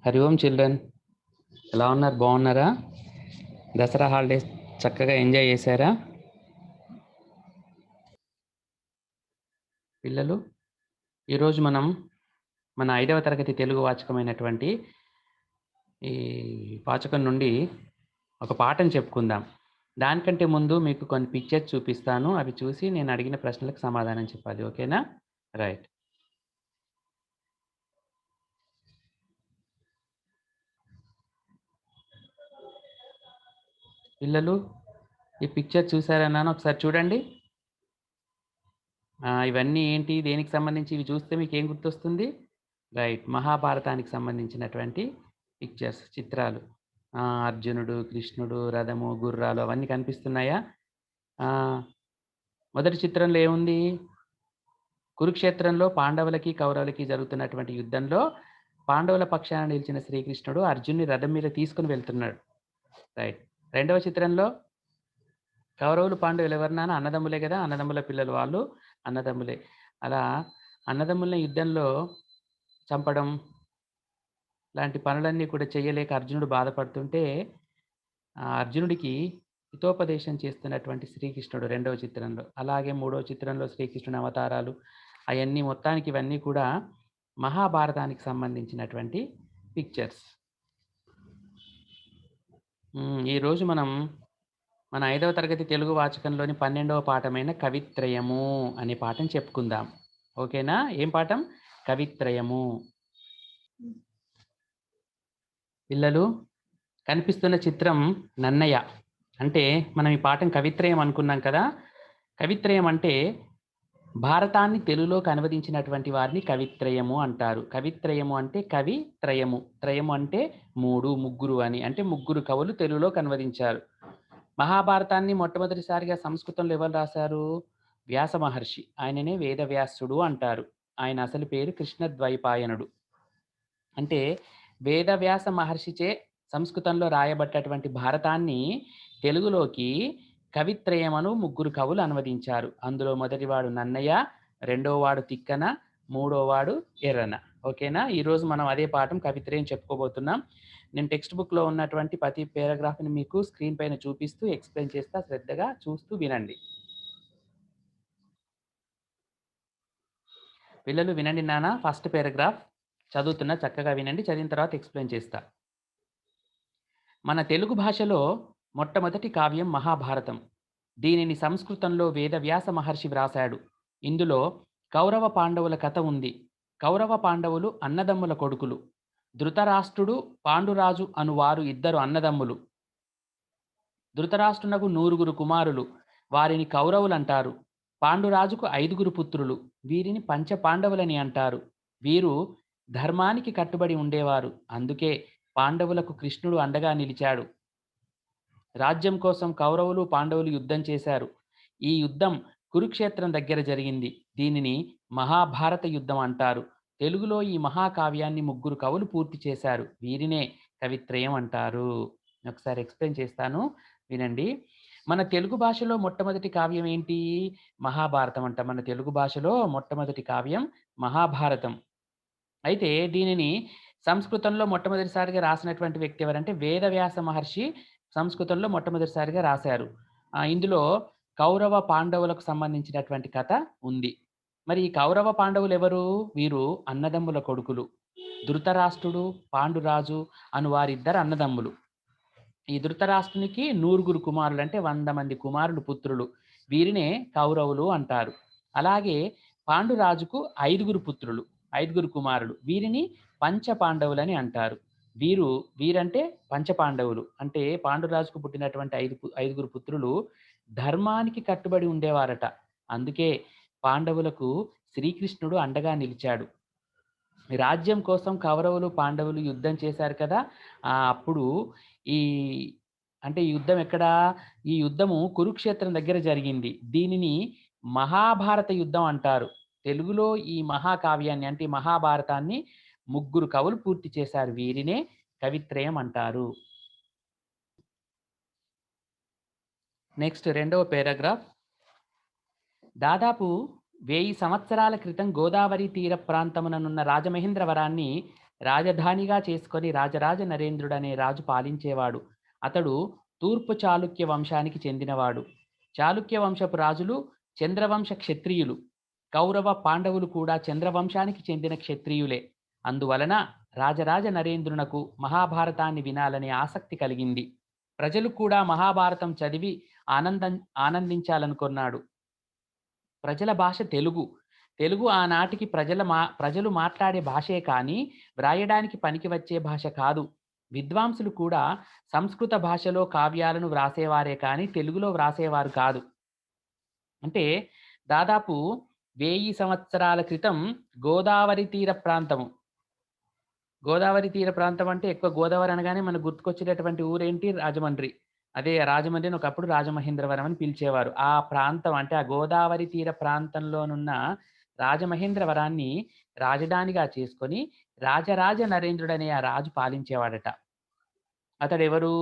హరి ఓం children, ఎలా ఉన్నారు? బాగున్నారా? దసరా హాలిడేస్ చక్కగా ఎంజాయ్ చేశారా పిల్లలు? ఈరోజు మనం మన 5వ తరగతి తెలుగు వాచకమైనటువంటి ఈ వాచకం నుండి ఒక పాఠం చెప్పుకుందాం. దానికంటే ముందు మీకు కొన్ని పిక్చర్స్ చూపిస్తాను. అవి చూసి నేను అడిగిన ప్రశ్నలకు సమాధానం చెప్పాలి. ఓకేనా? రైట్. పిల్లలు, ఈ పిక్చర్ చూసారన్నాను, ఒకసారి చూడండి. ఇవన్నీ ఏంటి, దేనికి సంబంధించి? ఇవి చూస్తే మీకు ఏం గుర్తొస్తుంది? రైట్, మహాభారతానికి సంబంధించినటువంటి పిక్చర్స్, చిత్రాలు. అర్జునుడు, కృష్ణుడు, రథము, గుర్రాలు అవన్నీ కనిపిస్తున్నాయా? మొదటి చిత్రంలో ఏముంది? కురుక్షేత్రంలో పాండవులకి కౌరవులకి జరుగుతున్నటువంటి యుద్ధంలో పాండవుల పక్షాన నిలిచిన శ్రీకృష్ణుడు అర్జున్ని రథం మీద తీసుకుని వెళ్తున్నాడు. రైట్. రెండవ చిత్రంలో కౌరవులు పాండవులు ఎవరినా అన్నదమ్ములే కదా, అన్నదమ్ముల పిల్లలు వాళ్ళు, అన్నదమ్ములే. అలా అన్నదమ్ముల యుద్ధంలో చంపడం లాంటి పనులన్నీ కూడా చేయలేక అర్జునుడు బాధపడుతుంటే అర్జునుడికి హితోపదేశం చేస్తున్నటువంటి శ్రీకృష్ణుడు రెండవ చిత్రంలో. అలాగే మూడవ చిత్రంలో శ్రీకృష్ణుని అవతారాలు, అవన్నీ మొత్తానికి ఇవన్నీ కూడా మహాభారతానికి సంబంధించినటువంటి పిక్చర్స్. ఈరోజు మనం మన 5వ తరగతి తెలుగు వాచకంలోని 12వ పాఠమైన కవిత్రయము అనే పాఠం చెప్పుకుందాం. ఓకేనా? ఏం పాఠం? కవిత్రయము. పిల్లలు, కనిపిస్తున్న చిత్రం నన్నయ్య. అంటే మనం ఈ పాఠం కవిత్రయం అనుకున్నాం కదా. కవిత్రయం అంటే భారతాన్ని తెలుగులోకి అనువదించినటువంటి వారిని కవిత్రయము అంటారు. కవిత్రయము అంటే కవి త్రయము, త్రయము అంటే ముగ్గురు అని, అంటే ముగ్గురు కవులు తెలుగులోకి అనువదించారు. మహాభారతాన్ని మొట్టమొదటిసారిగా సంస్కృతంలో ఎవరు రాశారు? వ్యాస మహర్షి. ఆయననే వేదవ్యాసుడు అంటారు. ఆయన అసలు పేరు కృష్ణద్వైపాయనుడు. అంటే వేదవ్యాస మహర్షిచే సంస్కృతంలో రాయబడ్డటువంటి భారతాన్ని తెలుగులోకి కవిత్రయమను ముగ్గురు కవులు అనువదించారు. అందులో మొదటివాడు నన్నయ్య, రెండోవాడు తిక్కన, మూడోవాడు ఎర్రన. ఓకేనా? ఈరోజు మనం అదే పాఠం కవిత్రయం చెప్పుకోబోతున్నాం. నేను టెక్స్ట్ బుక్లో ఉన్నటువంటి ప్రతి పారాగ్రాఫ్ని మీకు స్క్రీన్ పైన చూపిస్తూ ఎక్స్ప్లెయిన్ చేస్తా, శ్రద్ధగా చూస్తూ వినండి. పిల్లలు వినండి నాన్న. ఫస్ట్ పారాగ్రాఫ్ చదువుతున్నా, చక్కగా వినండి. చదివిన తర్వాత ఎక్స్ప్లెయిన్ చేస్తా. మన తెలుగు భాషలో మొట్టమొదటి కావ్యం మహాభారతం. దీనిని సంస్కృతంలో వేదవ్యాస మహర్షి వ్రాశాడు. ఇందులో కౌరవ పాండవుల కథ ఉంది. కౌరవ పాండవులు అన్నదమ్ముల కొడుకులు. ధృతరాష్ట్రుడు, పాండురాజు అను వారు ఇద్దరు అన్నదమ్ములు. ధృతరాష్ట్రునకు 9 కుమారులు. వారిని కౌరవులంటారు. పాండురాజుకు 5 పుత్రులు. వీరిని పంచపాండవులని అంటారు. వీరు ధర్మానికి కట్టుబడి ఉండేవారు. అందుకే పాండవులకు కృష్ణుడు అండగా నిలిచాడు. రాజ్యం కోసం కౌరవులు పాండవులు యుద్ధం చేశారు. ఈ యుద్ధం కురుక్షేత్రం దగ్గర జరిగింది. దీనిని మహాభారత యుద్ధం అంటారు. తెలుగులో ఈ మహాకావ్యాన్ని ముగ్గురు కవులు పూర్తి చేశారు. వీరినే కవిత్రయం అంటారు. ఒకసారి ఎక్స్ప్లెయిన్ చేస్తాను, వినండి. మన తెలుగు భాషలో మొట్టమొదటి కావ్యం ఏంటి? మహాభారతం అంట. మన తెలుగు భాషలో మొట్టమొదటి కావ్యం మహాభారతం. అయితే దీనిని సంస్కృతంలో మొట్టమొదటిసారిగా రాసినటువంటి వ్యక్తి ఎవరంటే వేదవ్యాస మహర్షి సంస్కృతంలో మొట్టమొదటిసారిగా రాశారు. ఇందులో కౌరవ పాండవులకు సంబంధించినటువంటి కథ ఉంది. మరి ఈ కౌరవ పాండవులు ఎవరు? వీరు అన్నదమ్ముల కొడుకులు. ధృతరాష్ట్రుడు, పాండురాజు అను వారిద్దరు అన్నదమ్ములు. ఈ ధృతరాష్ట్రునికి 100 కుమారులు, అంటే 100 మంది కుమారులు, పుత్రులు. వీరినే కౌరవులు అంటారు. అలాగే పాండురాజుకు 5 పుత్రులు, 5 కుమారులు. వీరిని పంచపాండవులని అంటారు. వీరంటే పంచపాండవులు. అంటే పాండురాజుకు పుట్టినటువంటి 5 పుత్రులు ధర్మానికి కట్టుబడి ఉండేవారట. అందుకే పాండవులకు శ్రీకృష్ణుడు అండగా నిలిచాడు. రాజ్యం కోసం కౌరవులు పాండవులు యుద్ధం చేశారు కదా. అప్పుడు ఈ ఈ యుద్ధం ఎక్కడ? ఈ యుద్ధము కురుక్షేత్రం దగ్గర జరిగింది. దీనిని మహాభారత యుద్ధం అంటారు. తెలుగులో ఈ మహాకావ్యాన్ని, అంటే మహాభారతాన్ని ముగ్గురు కవులు పూర్తి చేశారు. వీరినే కవిత్రయం అంటారు. నెక్స్ట్ రెండవ పారాగ్రాఫ్. దాదాపు 1000 సంవత్సరాల క్రితం గోదావరి తీర ప్రాంతముననున్న రాజమహేంద్రవరాన్ని రాజధానిగా చేసుకొని రాజరాజ నరేంద్రుడనే రాజు పాలించేవాడు. అతడు తూర్పు చాళుక్య వంశానికి చెందినవాడు. చాళుక్య వంశపు రాజులు చంద్రవంశ క్షత్రియులు. కౌరవ, పాండవులు కూడా చంద్రవంశానికి చెందిన క్షత్రియులే. అందువలన రాజరాజ నరేంద్రునకు మహాభారతాన్ని వినాలనే ఆసక్తి కలిగింది. ప్రజలు కూడా మహాభారతం చదివి ఆనందం ఆనందించాలనుకున్నాడు. ప్రజల భాష తెలుగు. తెలుగు ఆనాటికి ప్రజలు మాట్లాడే భాషే కానీ, వ్రాయడానికి పనికి వచ్చే భాష కాదు. విద్వాంసులు కూడా సంస్కృత భాషలో కావ్యాలను వ్రాసేవారే కానీ, తెలుగులో వ్రాసేవారు కాదు. అంటే దాదాపు 1000 సంవత్సరాల క్రితం గోదావరి తీర ప్రాంతము. గోదావరి తీర ప్రాంతం అంటే ఎక్కువ గోదావరి అనగానే మనకు గుర్తుకొచ్చేటటువంటి ఊరేంటి? రాజమండ్రి. అదే రాజమండ్రిని ఒకప్పుడు రాజమహేంద్రవరం అని పిలిచేవారు. ఆ ప్రాంతం అంటే ఆ గోదావరి తీర ప్రాంతంలోనున్న రాజమహేంద్రవరాన్ని రాజధానిగా చేసుకొని రాజరాజ నరేంద్రుడనే ఆ రాజు పాలించేవాడట. అతడెవరు?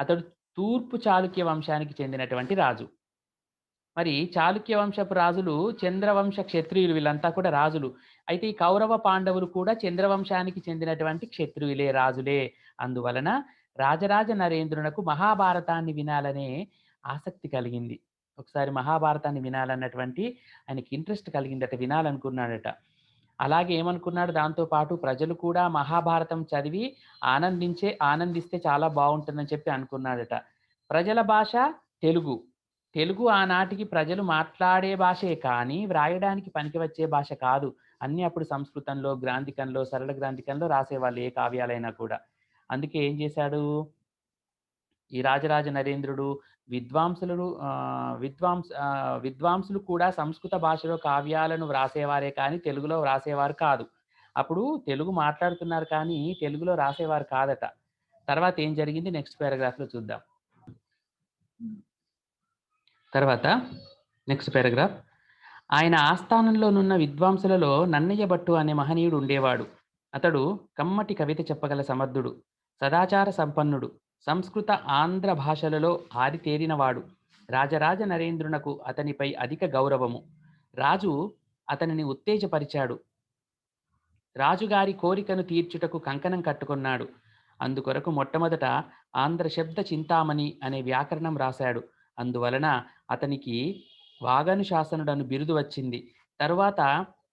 అతడు తూర్పు చాళుక్య వంశానికి చెందినటువంటి రాజు. మరి చాళుక్య వంశపు రాజులు చంద్రవంశ క్షత్రియులు, వీళ్ళంతా కూడా రాజులు. అయితే ఈ కౌరవ, పాండవులు కూడా చంద్రవంశానికి చెందినటువంటి క్షత్రియులే, రాజులే. అందువలన రాజరాజ నరేంద్రునకు మహాభారతాన్ని వినాలనే ఆసక్తి కలిగింది. ఒకసారి మహాభారతాన్ని వినాలన్నటువంటి ఆయనకి ఇంట్రెస్ట్ కలిగిందట, వినాలనుకున్నాడట. అలాగే ఏమనుకున్నాడు, దాంతో పాటు ప్రజలు కూడా మహాభారతం చదివి ఆనందిస్తే చాలా బావుంటుందని చెప్పి అనుకున్నాడట. ప్రజల భాష తెలుగు. తెలుగు ఆనాటికి ప్రజలు మాట్లాడే భాషే కానీ, వ్రాయడానికి పనికి వచ్చే భాష కాదు. అన్నీ అప్పుడు సంస్కృతంలో, గ్రాంథికంలో, సరళ గ్రాంథికంలో రాసేవాళ్ళు ఏ కావ్యాలైనా కూడా. అందుకే ఏం చేశాడు, ఈ రాజరాజ నరేంద్రుడు విద్వాంసులు కూడా సంస్కృత భాషలో కావ్యాలను వ్రాసేవారే కానీ, తెలుగులో వ్రాసేవారు కాదు. అప్పుడు తెలుగు మాట్లాడుతున్నారు కానీ, తెలుగులో రాసేవారు కాదట. తర్వాత ఏం జరిగింది నెక్స్ట్ పారాగ్రాఫ్‌లో చూద్దాం. తర్వాత నెక్స్ట్ పారాగ్రాఫ్. ఆయన ఆస్థానంలోనున్న విద్వాంసులలో నన్నయ్య భట్టు అనే మహనీయుడు ఉండేవాడు. అతడు కమ్మటి కవిత చెప్పగల సమర్థుడు, సదాచార సంపన్నుడు, సంస్కృత, ఆంధ్ర భాషలలో ఆరితేరినవాడు. రాజరాజ నరేంద్రునకు అతనిపై అధిక గౌరవము. రాజు అతనిని ఉత్తేజపరిచాడు. రాజుగారి కోరికను తీర్చుటకు కంకణం కట్టుకున్నాడు. అందుకొరకు మొట్టమొదట ఆంధ్ర శబ్ద చింతామణి అనే వ్యాకరణం రాశాడు. అందువలన అతనికి వాగనుశాసనుడను బిరుదు వచ్చింది. తరువాత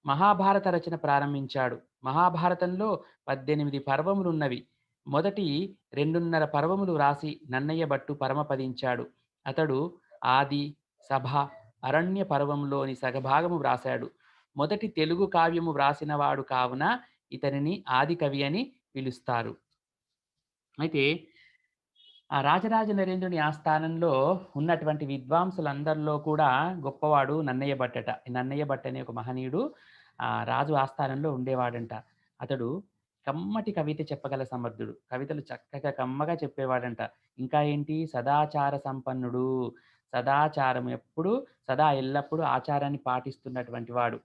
మహాభారత రచన ప్రారంభించాడు. మహాభారతంలో 18 పర్వములున్నవి. మొదటి 2.5 పర్వములు వ్రాసి నన్నయ్య భట్టు పరమపదించాడు. అతడు ఆది, సభ, అరణ్య పర్వంలోని సగభాగము వ్రాశాడు. మొదటి తెలుగు కావ్యము వ్రాసినవాడు కావున ఇతనిని ఆది కవి అని పిలుస్తారు. అయితే ఆ రాజరాజ నరేంద్రుని ఆస్థానంలో ఉన్నటువంటి విద్వాంసులందరిలో కూడా గొప్పవాడు నన్నయ్య భట్టట. నన్నయ్య భట్ అనే ఒక మహనీయుడు రాజు ఆస్థానంలో ఉండేవాడంట. అతడు కమ్మటి కవిత చెప్పగల సమర్థుడు. కవితలు చక్కగా కమ్మగా చెప్పేవాడంట. ఇంకా ఏంటి, సదాచార సంపన్నుడు. సదాచారం సదా ఎల్లప్పుడూ ఆచారాన్ని పాటిస్తున్నటువంటి వాడు.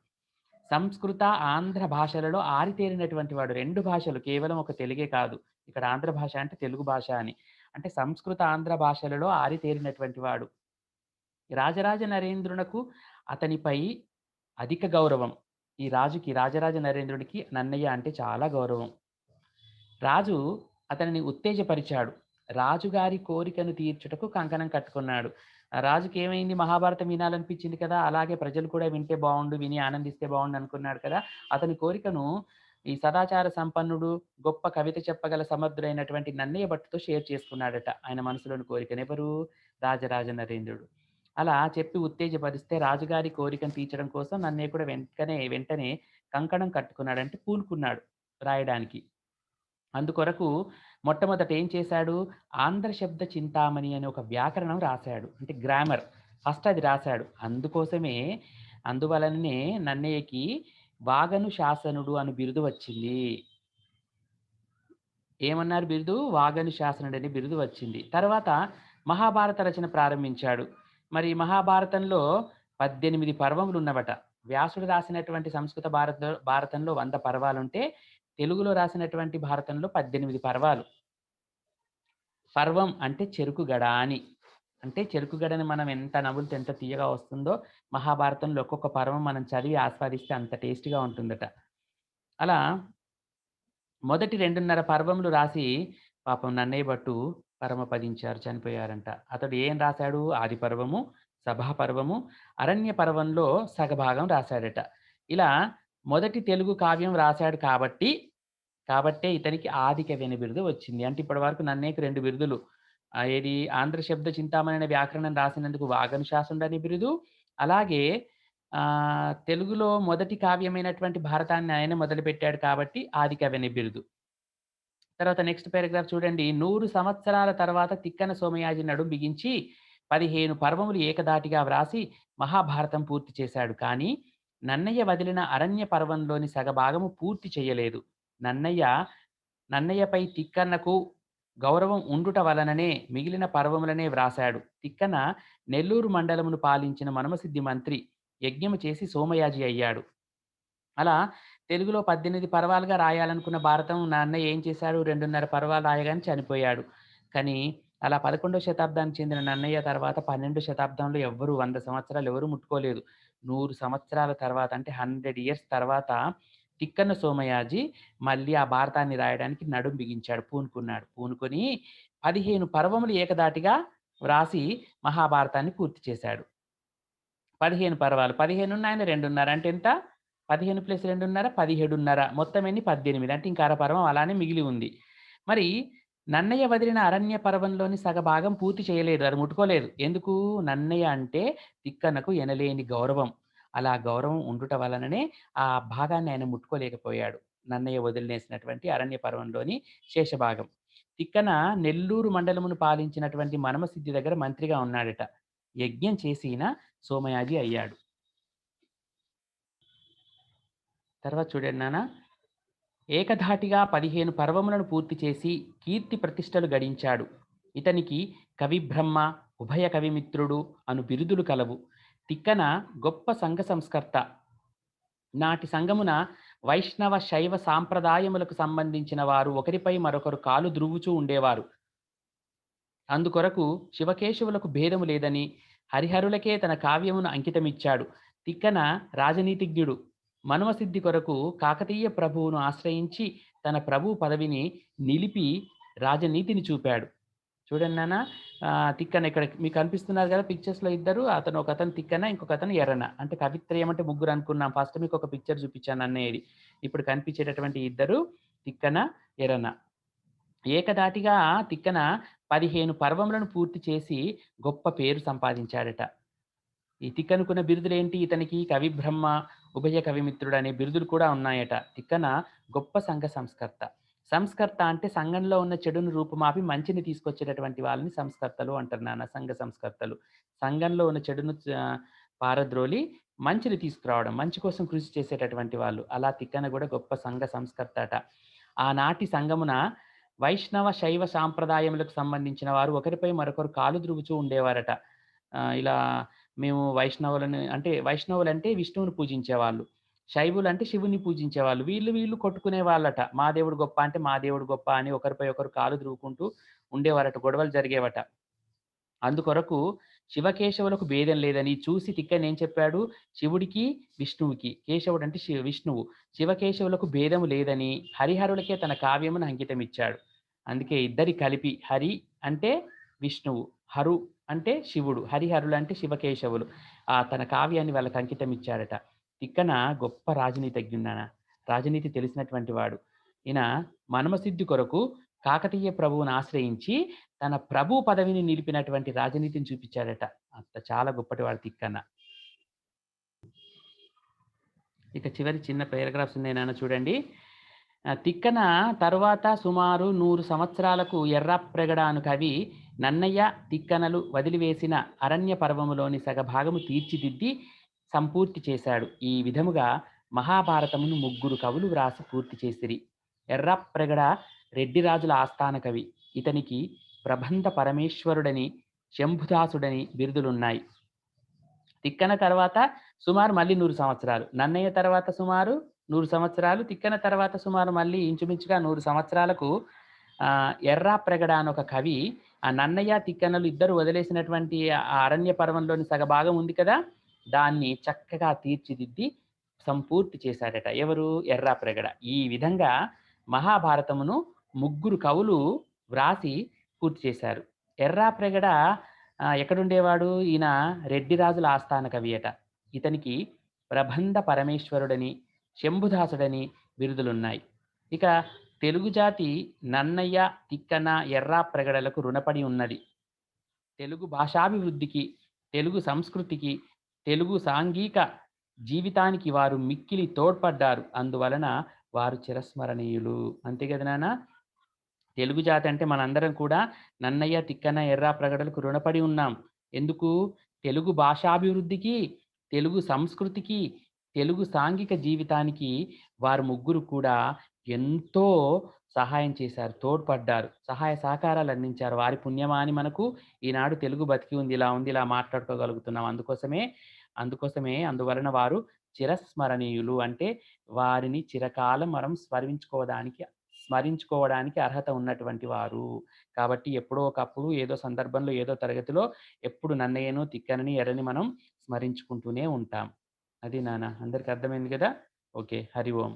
సంస్కృత, ఆంధ్ర భాషలలో ఆరితేరినటువంటి వాడు. 2 భాషలు, కేవలం ఒక తెలుగే కాదు. ఇక్కడ ఆంధ్ర భాష అంటే తెలుగు భాష అని. అంటే సంస్కృత, ఆంధ్ర భాషలలో ఆరితేరినటువంటి వాడు. రాజరాజ నరేంద్రునకు అతనిపై అధిక గౌరవం. ఈ రాజుకి, రాజరాజ నరేంద్రుడికి నన్నయ్య అంటే చాలా గౌరవం. రాజు అతనిని ఉత్తేజపరిచాడు. రాజుగారి కోరికను తీర్చుటకు కంకణం కట్టుకున్నాడు. రాజుకి ఏమైంది, మహాభారతం వినాలనిపించింది కదా! అలాగే ప్రజలు కూడా వింటే బావుండు, విని ఆనందిస్తే బావుండు అనుకున్నాడు కదా! అతని కోరికను ఈ సదాచార సంపన్నుడు, గొప్ప కవిత చెప్పగల సమర్థుడైనటువంటి నన్నయ్య భట్టుతో షేర్ చేసుకున్నాడట ఆయన మనసులోని కోరికను. ఎవరు? రాజరాజ నరేంద్రుడు. అలా చెప్పి ఉత్తేజపరిస్తే రాజుగారి కోరికను తీర్చడం కోసం నన్నయ్య కూడా వెంటనే కంకణం కట్టుకున్నాడు. అంటే పూనుకున్నాడు రాయడానికి. అందుకొరకు మొట్టమొదట ఏం చేశాడు, ఆంధ్ర శబ్ద చింతామణి అనే ఒక వ్యాకరణం రాశాడు. అంటే గ్రామర్ ఫస్ట్ అది రాశాడు. అందువలననే నన్నయ్యకి వాగను శాసనుడు అను బిరుదు వచ్చింది. ఏమన్నారు బిరుదు? వాగను శాసనుడు అనే బిరుదు వచ్చింది. తర్వాత మహాభారత రచన ప్రారంభించాడు. మరి మహాభారతంలో 18 పర్వములు ఉన్నవట. వ్యాసుడు రాసినటువంటి సంస్కృత భారతంలో 100 పర్వాలుంటే, తెలుగులో రాసినటువంటి భారతంలో 18 పర్వాలు. పర్వం అంటే చెరుకు గడ అని. అంటే చెరుకు గడని మనం ఎంత నములితే ఎంత తియ్యగా వస్తుందో, మహాభారతంలో ఒక్కొక్క పర్వం మనం చదివి ఆస్వాదిస్తే అంత టేస్టీగా ఉంటుందట. అలా మొదటి 2:30 పర్వములు రాసి పాపం నన్నయ్య భట్టు పరమపదించారు, చనిపోయారంట. అతడు ఏం రాసాడు? ఆది పర్వము, సభా పర్వము, అరణ్య పర్వంలో సగభాగం రాసాడట. ఇలా మొదటి తెలుగు కావ్యం రాసాడు కాబట్టే ఇతనికి ఆదికవి అనే బిరుదు వచ్చింది. అంటే ఇప్పటి వరకు నన్నయ్యకి 2 బిరుదులు. ఏది ఆంధ్ర శబ్ద చింతామణి అనే వ్యాకరణం రాసినందుకు వాగనుశాసనుడు అనే బిరుదు. అలాగే తెలుగులో మొదటి కావ్యమైనటువంటి భారతాన్ని ఆయనే మొదలుపెట్టాడు కాబట్టి ఆదికవి అనే బిరుదు. తర్వాత నెక్స్ట్ పారాగ్రాఫ్ చూడండి. 100 సంవత్సరాల తర్వాత తిక్కన సోమయాజి నడుం బిగించి 15 పర్వములు ఏకధాటిగా వ్రాసి మహాభారతం పూర్తి చేశాడు. కానీ నన్నయ్య వదిలిన అరణ్య పర్వంలోని సగభాగము పూర్తి చేయలేదు. నన్నయ్య నన్నయ్యపై తిక్కన్నకు గౌరవం ఉండుట వలననే మిగిలిన పర్వములనే వ్రాసాడు. తిక్కన నెల్లూరు మండలమును పాలించిన మనుమసిద్ధి మంత్రి యజ్ఞము చేసి సోమయాజి అయ్యాడు. అలా తెలుగులో 18 పర్వాలుగా రాయాలనుకున్న భారతం నన్నయ్య ఏం చేశాడు? 2:30 పర్వాలు రాయగానే చనిపోయాడు. కానీ అలా 11వ శతాబ్దానికి చెందిన నన్నయ్య తర్వాత 12వ శతాబ్దంలో ఎవ్వరు 100 సంవత్సరాలు ఎవరు ముట్టుకోలేదు. 100 సంవత్సరాల తర్వాత అంటే 100 ఇయర్స్ తర్వాత తిక్కన సోమయాజి మళ్ళీ ఆ భారతాన్ని రాయడానికి నడుం బిగించాడు. పూనుకున్నాడు. పూనుకొని 15 పర్వములు ఏకధాటిగా వ్రాసి మహాభారతాన్ని పూర్తి చేశాడు. 15 పర్వాలు. 15 ఆయన 2:30 అంటే ఎంత? 15 + 2:30 17:30 మొత్తం ఎన్ని? 18 అంటే ఇంకా అరపర్వం అలానే మిగిలి ఉంది. మరి నన్నయ్య వదిలిన అరణ్య పర్వంలోని సగభాగం పూర్తి చేయలేదు. అది ముట్టుకోలేదు. ఎందుకు? నన్నయ్య అంటే తిక్కనకు ఎనలేని గౌరవం. అలా గౌరవం ఉండుట వలననే ఆ భాగాన్ని ఆయన ముట్టుకోలేకపోయాడు. నన్నయ్య వదిలినేసినటువంటి అరణ్య పర్వంలోని శేషభాగం. తిక్కన నెల్లూరు మండలమును పాలించినటువంటి మనుమసిద్ధి దగ్గర మంత్రిగా ఉన్నాడట. యజ్ఞం చేసిన సోమయాజి అయ్యాడు. తర్వాత చూడండి నాన్న. ఏకధాటిగా 15 పర్వములను పూర్తి చేసి కీర్తి ప్రతిష్టలు గడించాడు. ఇతనికి కవిబ్రహ్మ, ఉభయ కవిమిత్రుడు అను బిరుదులు కలవు. తిక్కన గొప్ప సంఘ సంస్కర్త. నాటి సంఘమున వైష్ణవ శైవ సాంప్రదాయములకు సంబంధించిన వారు ఒకరిపై మరొకరు కాలు ద్రువుచూ ఉండేవారు. అందుకొరకు శివకేశవులకు భేదము లేదని హరిహరులకే తన కావ్యమును అంకితమిచ్చాడు. తిక్కన రాజనీతిజ్ఞుడు. మనుమసిద్ధి కొరకు కాకతీయ ప్రభువును ఆశ్రయించి తన ప్రభు పదవిని నిలిపి రాజనీతిని చూపాడు. చూడండి నాన్న. తిక్కన ఇక్కడ మీకు కనిపిస్తున్నారు కదా పిక్చర్స్‌లో ఇద్దరు. ఒకతను తిక్కన, ఇంకొకతను ఎర్రన. అంటే కవిత్రయం అంటే ముగ్గురు అనుకున్నాం. ఫస్ట్ మీకు ఒక పిక్చర్ చూపించాను అన్నయ్యది. ఇప్పుడు కనిపించేటటువంటి ఇద్దరు తిక్కన, ఎర్రన. ఏకధాటిగా తిక్కన 15 పర్వములను పూర్తి చేసి గొప్ప పేరు సంపాదించాడట. ఈ తిక్కనుకున్న బిరుదులేంటి? ఇతనికి కవిబ్రహ్మ, ఉభయ కవిమిత్రుడు అనే బిరుదులు కూడా ఉన్నాయట. తిక్కన గొప్ప సంఘ సంస్కర్త. సంస్కర్త అంటే సంఘంలో ఉన్న చెడును రూపుమాపి మంచిని తీసుకొచ్చేటటువంటి వాళ్ళని సంస్కర్తలు అంటారు నాన్న. సంఘ సంస్కర్తలు. సంఘంలో ఉన్న చెడును పారద్రోలి మంచిని తీసుకురావడం, మంచి కోసం కృషి చేసేటటువంటి వాళ్ళు. అలా తిక్కన కూడా గొప్ప సంఘ సంస్కర్త అట. ఆనాటి సంఘమున వైష్ణవ శైవ సాంప్రదాయములకు సంబంధించిన వారు ఒకరిపై మరొకరు కాలు ద్రువుచూ ఉండేవారట. ఇలా మేము వైష్ణవులంటే విష్ణువుని పూజించేవాళ్ళు. శైవులంటే శివుని పూజించేవాళ్ళు. వీళ్ళు కొట్టుకునేవాళ్ళట. మా దేవుడు గొప్ప అంటే మా దేవుడు గొప్ప అని ఒకరిపై ఒకరు కాలు ద్రువుకుంటూ ఉండేవారట. గొడవలు జరిగేవట. అందుకొరకు శివకేశవులకు భేదం లేదని చూసి తిక్కన ఏం చెప్పాడు? శివుడికి, విష్ణువుకి, కేశవుడు అంటే విష్ణువు, శివకేశవులకు భేదము లేదని హరిహరులకే తన కావ్యమును అంకితమిచ్చాడు. అందుకే ఇద్దరి కలిపి హరి అంటే విష్ణువు, హరు అంటే శివుడు, హరిహరులు అంటే శివకేశవులు. తన కావ్యాన్ని వాళ్ళకి అంకితం ఇచ్చాడట. తిక్కన గొప్ప రాజనీతిజ్ఞుడు. రాజనీతి తెలిసినటువంటి వాడు. ఈయన మనుమసిద్ధి కొరకు కాకతీయ ప్రభువును ఆశ్రయించి తన ప్రభు పదవిని నిలిపినటువంటి రాజనీతిని చూపించాడట. అంత చాలా గొప్పటివాడు తిక్కన. ఇక చివరి చిన్న పారాగ్రాఫ్స్ ఉన్నాయి నాన్న చూడండి. తిక్కన తరువాత సుమారు 100 సంవత్సరాలకు ఎర్రాప్రగడ అను కవి నన్నయ్య, తిక్కనలు వదిలివేసిన అరణ్య పర్వములోని సగభాగము తీర్చిదిద్ది సంపూర్తి చేశాడు. ఈ విధముగా మహాభారతమును 3 కవులు వ్రాసి పూర్తి చేసిరి. ఎర్రాప్రగడ రెడ్డిరాజుల ఆస్థాన కవి. ఇతనికి ప్రబంధ పరమేశ్వరుడని, శంభుదాసుడని బిరుదులున్నాయి. తిక్కన తర్వాత సుమారు మళ్ళీ 100 సంవత్సరాలు. నన్నయ్య తర్వాత సుమారు 100 సంవత్సరాలు. తిక్కన తర్వాత సుమారు మళ్ళీ ఇంచుమించుగా 100 సంవత్సరాలకు ఎర్రాప్రగడ అని ఒక కవి ఆ నన్నయ్య, తిక్కనలు ఇద్దరు వదిలేసినటువంటి ఆ అరణ్య పర్వంలోని సగభాగం ఉంది కదా! దాన్ని చక్కగా తీర్చిదిద్ది సంపూర్తి చేశాడట. ఎవరు? ఎర్రాప్రగడ. ఈ విధంగా మహాభారతమును ముగ్గురు కవులు వ్రాసి పూర్తి చేశారు. ఎర్రాప్రగడ ఎక్కడుండేవాడు? ఈయన రెడ్డి రాజుల ఆస్థాన కవి అట. ఇతనికి ప్రబంధ పరమేశ్వరుడని, శంభుదాసుడని బిరుదులున్నాయి. ఇక తెలుగు జాతి నన్నయ్య, తిక్కన, ఎర్రాప్రగడలకు రుణపడి ఉన్నది. తెలుగు భాషాభివృద్ధికి, తెలుగు సంస్కృతికి, తెలుగు సాంఘిక జీవితానికి వారు మిక్కిలి తోడ్పడ్డారు. అందువలన వారు చిరస్మరణీయులు. అంతే కదా నాన్న! తెలుగు జాతి అంటే మనందరం కూడా నన్నయ్య, తిక్కన, ఎర్రాప్రగడలకు రుణపడి ఉన్నాం. ఎందుకు? తెలుగు భాషాభివృద్ధికి, తెలుగు సంస్కృతికి, తెలుగు సాంఘిక జీవితానికి వారు ముగ్గురు కూడా ఎంతో సహాయం చేశారు. తోడ్పడ్డారు. సహాయ సహకారాలు అందించారు. వారి పుణ్యమా అని మనకు ఈనాడు తెలుగు బతికి ఉంది. ఇలా ఉంది. ఇలా మాట్లాడుకోగలుగుతున్నాం. అందువలన వారు చిరస్మరణీయులు. అంటే వారిని చిరకాలం మనం స్మరించుకోవడానికి అర్హత ఉన్నటువంటి వారు. కాబట్టి ఎప్పుడో ఒకప్పుడు ఏదో సందర్భంలో ఏదో తరగతిలో ఎప్పుడు నన్నయ్యను, తిక్కనని, ఎర్రని మనం స్మరించుకుంటూనే ఉంటాం. అది నాన్న. అందరికి అర్థమైంది గదా! ఓకే. హరి ఓం.